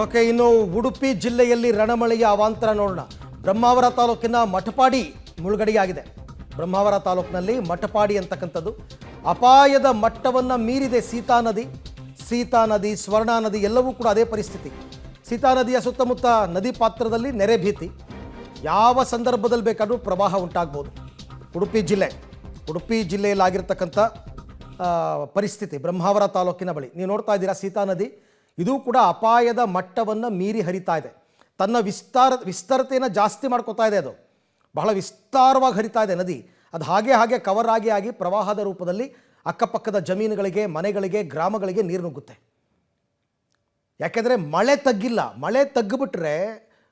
Okay, ಇನ್ನು ಉಡುಪಿ ಜಿಲ್ಲೆಯಲ್ಲಿ ರಣಮಳೆಯ ಅವಾಂತರ ನೋಡೋಣ. ಬ್ರಹ್ಮಾವರ ತಾಲೂಕಿನ ಮಠಪಾಡಿ ಮುಳುಗಡೆಯಾಗಿದೆ. ಬ್ರಹ್ಮಾವರ ತಾಲೂಕಿನಲ್ಲಿ ಮಠಪಾಡಿ ಅಂತಕ್ಕಂಥದ್ದು ಅಪಾಯದ ಮಟ್ಟವನ್ನು ಮೀರಿದೆ. ಸೀತಾ ನದಿ, ಸ್ವರ್ಣಾ ನದಿ ಎಲ್ಲವೂ ಕೂಡ ಅದೇ ಪರಿಸ್ಥಿತಿ. ಸೀತಾ ನದಿಯ ಸುತ್ತಮುತ್ತ ನದಿ ಪಾತ್ರದಲ್ಲಿ ನೆರೆ ಭೀತಿ. ಯಾವ ಸಂದರ್ಭದಲ್ಲಿ ಬೇಕಾದರೂ ಪ್ರವಾಹ ಉಂಟಾಗ್ಬೋದು. ಉಡುಪಿ ಜಿಲ್ಲೆಯಲ್ಲಾಗಿರ್ತಕ್ಕಂಥ ಪರಿಸ್ಥಿತಿ ಬ್ರಹ್ಮಾವರ ತಾಲೂಕಿನ ಬಳಿ ನೀವು ನೋಡ್ತಾ ಇದ್ದೀರಾ. ಸೀತಾ ನದಿ ಇದು ಕೂಡ ಅಪಾಯದ ಮಟ್ಟವನ್ನು ಮೀರಿ ಹರಿತಾ ಇದೆ. ತನ್ನ ವಿಸ್ತಾರತೆಯನ್ನು ಜಾಸ್ತಿ ಮಾಡ್ಕೋತಾ ಇದೆ. ಅದು ಬಹಳ ವಿಸ್ತಾರವಾಗಿ ಹರಿತಾ ಇದೆ ನದಿ. ಅದು ಹಾಗೆ ಕವರ್ ಆಗಿ ಪ್ರವಾಹದ ರೂಪದಲ್ಲಿ ಅಕ್ಕಪಕ್ಕದ ಜಮೀನುಗಳಿಗೆ, ಮನೆಗಳಿಗೆ, ಗ್ರಾಮಗಳಿಗೆ ನೀರು ನುಗ್ಗುತ್ತೆ. ಯಾಕೆಂದರೆ ಮಳೆ ತಗ್ಗಿಲ್ಲ. ಮಳೆ ತಗ್ಗಿಬಿಟ್ರೆ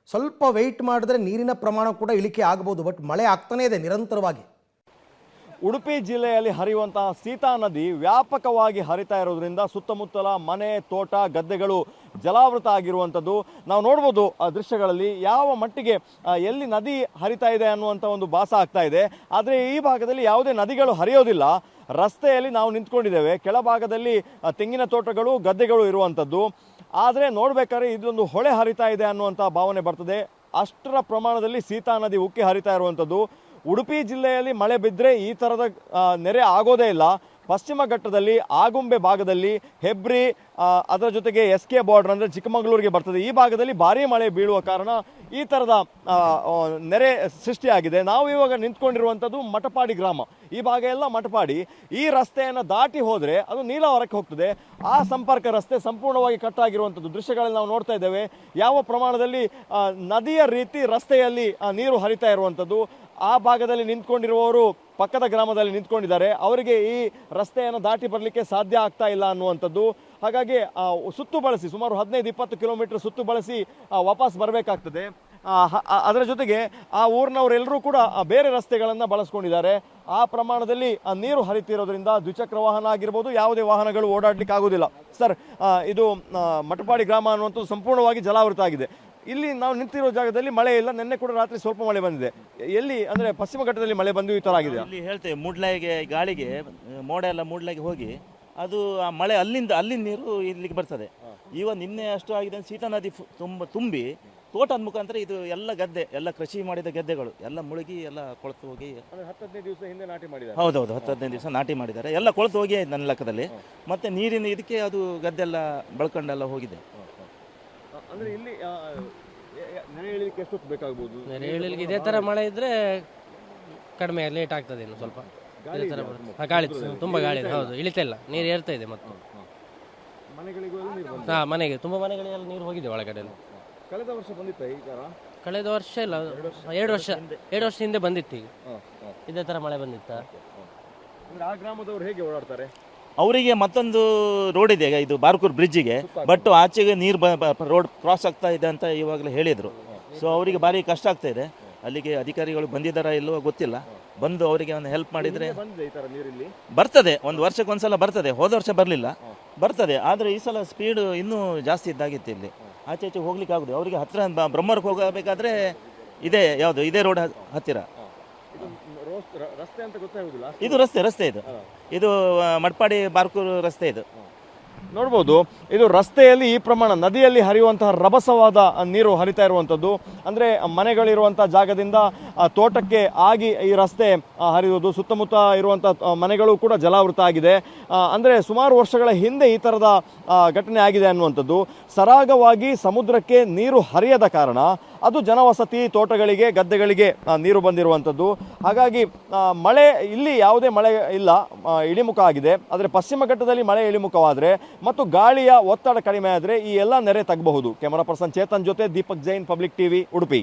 ಸ್ವಲ್ಪ ವೆಯ್ಟ್ ಮಾಡಿದ್ರೆ ನೀರಿನ ಪ್ರಮಾಣ ಕೂಡ ಇಳಿಕೆ ಆಗ್ಬೋದು. ಬಟ್ ಮಳೆ ಆಗ್ತಾನೇ ಇದೆ ನಿರಂತರವಾಗಿ. ಉಡುಪಿ ಜಿಲ್ಲೆಯಲ್ಲಿ ಹರಿಯುವಂತಹ ಸೀತಾ ನದಿ ವ್ಯಾಪಕವಾಗಿ ಹರಿತಾ ಇರೋದ್ರಿಂದ ಸುತ್ತಮುತ್ತಲ ಮನೆ, ತೋಟ, ಗದ್ದೆಗಳು ಜಲಾವೃತ ಆಗಿರುವಂಥದ್ದು ನಾವು ನೋಡ್ಬೋದು. ಆ ದೃಶ್ಯಗಳಲ್ಲಿ ಯಾವ ಮಟ್ಟಿಗೆ ಎಲ್ಲಿ ನದಿ ಹರಿತಾ ಇದೆ ಅನ್ನುವಂಥ ಒಂದು ಭಾಸ ಆಗ್ತಾ ಇದೆ. ಆದರೆ ಈ ಭಾಗದಲ್ಲಿ ಯಾವುದೇ ನದಿಗಳು ಹರಿಯೋದಿಲ್ಲ. ರಸ್ತೆಯಲ್ಲಿ ನಾವು ನಿಂತ್ಕೊಂಡಿದ್ದೇವೆ. ಕೆಳಭಾಗದಲ್ಲಿ ತೆಂಗಿನ ತೋಟಗಳು, ಗದ್ದೆಗಳು ಇರುವಂಥದ್ದು. ಆದರೆ ನೋಡ್ಬೇಕಾದ್ರೆ ಇದೊಂದು ಹೊಳೆ ಹರಿತಾ ಇದೆ ಅನ್ನುವಂಥ ಭಾವನೆ ಬರ್ತದೆ. ಅಷ್ಟರ ಪ್ರಮಾಣದಲ್ಲಿ ಸೀತಾ ನದಿ ಉಕ್ಕಿ ಹರಿತಾ ಇರುವಂಥದ್ದು. ಉಡುಪಿ ಜಿಲ್ಲೆಯಲ್ಲಿ ಮಳೆ ಬಿದ್ದರೆ ಈ ಥರದ ನೆರೆ ಆಗೋದೇ ಇಲ್ಲ. ಪಶ್ಚಿಮ ಘಟ್ಟದಲ್ಲಿ ಆಗುಂಬೆ ಭಾಗದಲ್ಲಿ ಹೆಬ್ರಿ, ಅದರ ಜೊತೆಗೆ SK ಬಾರ್ಡರ್ ಅಂದರೆ ಚಿಕ್ಕಮಗಳೂರಿಗೆ ಬರ್ತದೆ. ಈ ಭಾಗದಲ್ಲಿ ಭಾರೀ ಮಳೆ ಬೀಳುವ ಕಾರಣ ಈ ಥರದ ನೆರೆ ಸೃಷ್ಟಿಯಾಗಿದೆ. ನಾವು ಇವಾಗ ನಿಂತ್ಕೊಂಡಿರುವಂಥದ್ದು ಮಠಪಾಡಿ ಗ್ರಾಮ. ಈ ಭಾಗ ಎಲ್ಲ ಮಠಪಾಡಿ. ಈ ರಸ್ತೆಯನ್ನು ದಾಟಿ ಹೋದರೆ ಅದು ನೀಲಾವರಕ್ಕೆ ಹೋಗ್ತದೆ. ಆ ಸಂಪರ್ಕ ರಸ್ತೆ ಸಂಪೂರ್ಣವಾಗಿ ಕಟ್ಟಾಗಿರುವಂಥದ್ದು ದೃಶ್ಯಗಳಲ್ಲಿ ನಾವು ನೋಡ್ತಾ ಇದ್ದೇವೆ. ಯಾವ ಪ್ರಮಾಣದಲ್ಲಿ ನದಿಯ ರೀತಿ ರಸ್ತೆಯಲ್ಲಿ ನೀರು ಹರಿತಾ ಇರುವಂಥದ್ದು. ಆ ಭಾಗದಲ್ಲಿ ನಿಂತ್ಕೊಂಡಿರುವವರು ಪಕ್ಕದ ಗ್ರಾಮದಲ್ಲಿ ನಿಂತ್ಕೊಂಡಿದ್ದಾರೆ. ಅವರಿಗೆ ಈ ರಸ್ತೆಯನ್ನು ದಾಟಿ ಬರಲಿಕ್ಕೆ ಸಾಧ್ಯ ಆಗ್ತಾ ಇಲ್ಲ ಅನ್ನುವಂಥದ್ದು. ಹಾಗಾಗಿ ಸುತ್ತು ಬಳಸಿ ಸುಮಾರು 15-20 ಕಿಲೋಮೀಟರ್ ಸುತ್ತು ಬಳಸಿ ವಾಪಸ್ ಬರಬೇಕಾಗ್ತದೆ. ಅದರ ಜೊತೆಗೆ ಆ ಊರಿನವರೆಲ್ಲರೂ ಕೂಡ ಬೇರೆ ರಸ್ತೆಗಳನ್ನು ಬಳಸ್ಕೊಂಡಿದ್ದಾರೆ. ಆ ಪ್ರಮಾಣದಲ್ಲಿ ನೀರು ಹರಿತಿರೋದ್ರಿಂದ ದ್ವಿಚಕ್ರ ವಾಹನ ಆಗಿರ್ಬೋದು, ಯಾವುದೇ ವಾಹನಗಳು ಓಡಾಡಲಿಕ್ಕೆ ಆಗೋದಿಲ್ಲ. ಸರ್, ಇದು ಮಠಪಾಡಿ ಗ್ರಾಮ ಅನ್ನುವಂಥದ್ದು ಸಂಪೂರ್ಣವಾಗಿ ಜಲಾವೃತ ಆಗಿದೆ. ಇಲ್ಲಿ ನಾವು ನಿಂತಿರೋ ಜಾಗದಲ್ಲಿ ಮಳೆ ಇಲ್ಲ. ನಿನ್ನೆ ಕೂಡ ರಾತ್ರಿ ಸ್ವಲ್ಪ ಮಳೆ ಬಂದಿದೆ. ಎಲ್ಲಿ ಅಂದ್ರೆ ಪಶ್ಚಿಮ ಘಟ್ಟದಲ್ಲಿ ಮಳೆ ಬಂದು ಈ ತರ ಆಗಿದೆ. ಇಲ್ಲಿ ಹೇಳ್ತೇವೆ ಮೂಡ್ಲಾಯಿಗೆ ಗಾಳಿಗೆ ಮೋಡ ಎಲ್ಲ ಮೂಡ್ಲಾಯಿಗೆ ಹೋಗಿ ಅದು ಆ ಮಳೆ ಅಲ್ಲಿಂದ ನೀರು ಇಲ್ಲಿಗೆ ಬರ್ತದೆ. ನಿನ್ನೆ ಅಷ್ಟು ಆಗಿದೆ. ಸೀತಾ ನದಿ ತುಂಬಿ ತೋಟದ ಮುಖಾಂತರ ಇದು ಎಲ್ಲ ಗದ್ದೆ, ಎಲ್ಲ ಕೃಷಿ ಮಾಡಿದ ಗದ್ದೆಗಳು ಎಲ್ಲ ಮುಳುಗಿ ಎಲ್ಲ ಕೊಳೆತು ಹೋಗಿ 10-15 ದಿವಸ ಹಿಂದೆ ನಾಟಿ ಮಾಡಿದ್ದಾರೆ. ಹೌದೌದು, 10-15 ದಿವಸ ನಾಟಿ ಮಾಡಿದ್ದಾರೆ. ಎಲ್ಲ ಕೊಳೆತು ಹೋಗಿ ನನ್ನ ಲೆಕ್ಕದಲ್ಲಿ. ಮತ್ತೆ ನೀರಿನ ಇದಕ್ಕೆ ಅದು ಗದ್ದೆಲ್ಲ ಬಳ್ಕೊಂಡೆಲ್ಲ ಹೋಗಿದೆ. ಅಂದ್ರೆ ಇಲ್ಲಿ ನೆರೆ ಇಳಿಲಿಕ್ಕೆ ಎಷ್ಟು ಬೇಕಾಗಬಹುದು? ನೆರೆ ಇಳಿಲಿಕ್ಕೆ ಇದೇ ತರ ಮಳೆ ಇದ್ರೆ ಕಡಿಮೆ ಲೇಟ್ ಆಗ್ತದೆ. ಇನ್ನು ಸ್ವಲ್ಪ ಗಾಳಿ ತುಂಬಾ ಗಾಳಿ ಇದೆ. ಹೌದು, ಇಳಿತಾ ಇಲ್ಲ, ನೀರು ಏರ್ತಾ ಇದೆ. ಮತ್ತು ಮನೆಗೆ ತುಂಬಾ ಮನೆಗಳಿಗೆಲ್ಲ ನೀರು ಹೋಗಿದೆ ಒಳಗಡೆ. ಕಳೆದ ವರ್ಷ ಬಂದಿತ್ತ ಈ ತರ? ಕಳೆದ ವರ್ಷ ಇಲ್ಲ, 2 ವರ್ಷ ಹಿಂದೆ ಬಂದಿತ್ತು. ಈಗ ಇದೇ ತರ ಮಳೆ ಬಂದಿತ್ತ. ಆ ಗ್ರಾಮದವರು ಹೇಗೆ ಓಡಾಡ್ತಾರೆ? ಅವರಿಗೆ ಮತ್ತೊಂದು ರೋಡ್ ಇದೆ, ಇದು ಬಾರ್ಕೂರ್ ಬ್ರಿಡ್ಜಿಗೆ. ಬಟ್ ಆಚೆಗೆ ನೀರು ರೋಡ್ ಕ್ರಾಸ್ ಆಗ್ತಾ ಇದೆ ಅಂತ ಇವಾಗಲೇ ಹೇಳಿದರು. ಸೊ ಅವರಿಗೆ ಭಾರಿ ಕಷ್ಟ ಆಗ್ತಾ ಇದೆ. ಅಲ್ಲಿಗೆ ಅಧಿಕಾರಿಗಳು ಬಂದಿದ್ದಾರಾ ಇಲ್ಲವೋ ಗೊತ್ತಿಲ್ಲ. ಬಂದು ಅವರಿಗೆ ಒಂದು ಹೆಲ್ಪ್ ಮಾಡಿದರೆ ಬರ್ತದೆ. ಒಂದು ವರ್ಷಕ್ಕೆ ಒಂದ್ಸಲ ಬರ್ತದೆ. ಹೋದ ವರ್ಷ ಬರಲಿಲ್ಲ, ಬರ್ತದೆ. ಆದರೆ ಈ ಸಲ ಸ್ಪೀಡ್ ಇನ್ನೂ ಜಾಸ್ತಿ ಇದ್ದಾಗಿತ್ತು. ಇಲ್ಲಿ ಆಚೆ ಹೋಗ್ಲಿಕ್ಕೆ ಆಗುದು. ಅವರಿಗೆ ಹತ್ತಿರ ಬ್ರಹ್ಮರ್ಗೆ ಹೋಗಬೇಕಾದ್ರೆ ಇದೇ ರೋಡ್ ಹತ್ತಿರ. ಇದು ರಸ್ತೆ ಇದು ಮಟ್ಪಾಡಿ ಬಾರ್ಕೂರು ರಸ್ತೆ. ಇದು ನೋಡ್ಬೋದು. ಇದು ರಸ್ತೆಯಲ್ಲಿ ಈ ಪ್ರಮಾಣ ನದಿಯಲ್ಲಿ ಹರಿಯುವಂತಹ ರಭಸವಾದ ನೀರು ಹರಿತಾ ಇರುವಂಥದ್ದು. ಅಂದರೆ ಮನೆಗಳಿರುವಂತಹ ಜಾಗದಿಂದ ತೋಟಕ್ಕೆ ಆಗಿ ಈ ರಸ್ತೆ ಹರಿಯುವುದು. ಸುತ್ತಮುತ್ತ ಇರುವಂಥ ಮನೆಗಳು ಕೂಡ ಜಲಾವೃತ ಆಗಿದೆ. ಅಂದರೆ ಸುಮಾರು ವರ್ಷಗಳ ಹಿಂದೆ ಈ ಥರದ ಘಟನೆ ಆಗಿದೆ ಅನ್ನುವಂಥದ್ದು. ಸರಾಗವಾಗಿ ಸಮುದ್ರಕ್ಕೆ ನೀರು ಹರಿಯದ ಕಾರಣ ಅದು ಜನವಸತಿ, ತೋಟಗಳಿಗೆ, ಗದ್ದೆಗಳಿಗೆ ನೀರು ಬಂದಿರುವಂಥದ್ದು. ಹಾಗಾಗಿ ಮಳೆ ಇಲ್ಲಿ ಯಾವುದೇ ಮಳೆ ಇಲ್ಲ, ಇಳಿಮುಖ ಆಗಿದೆ. ಆದರೆ ಪಶ್ಚಿಮ ಘಟ್ಟದಲ್ಲಿ ಮಳೆ ಇಳಿಮುಖವಾದರೆ ಮತ್ತು ಗಾಳಿಯ ಒತ್ತಡ ಕಡಿಮೆ ಆದರೆ ಈ ಎಲ್ಲ ನೆರೆ ತಗ್ಗಬಹುದು. ಕ್ಯಾಮರಾ ಪರ್ಸನ್ ಚೇತನ್ ಜೊತೆ ದೀಪಕ್ ಜೈನ್, ಪಬ್ಲಿಕ್ ಟಿವಿ, ಉಡುಪಿ.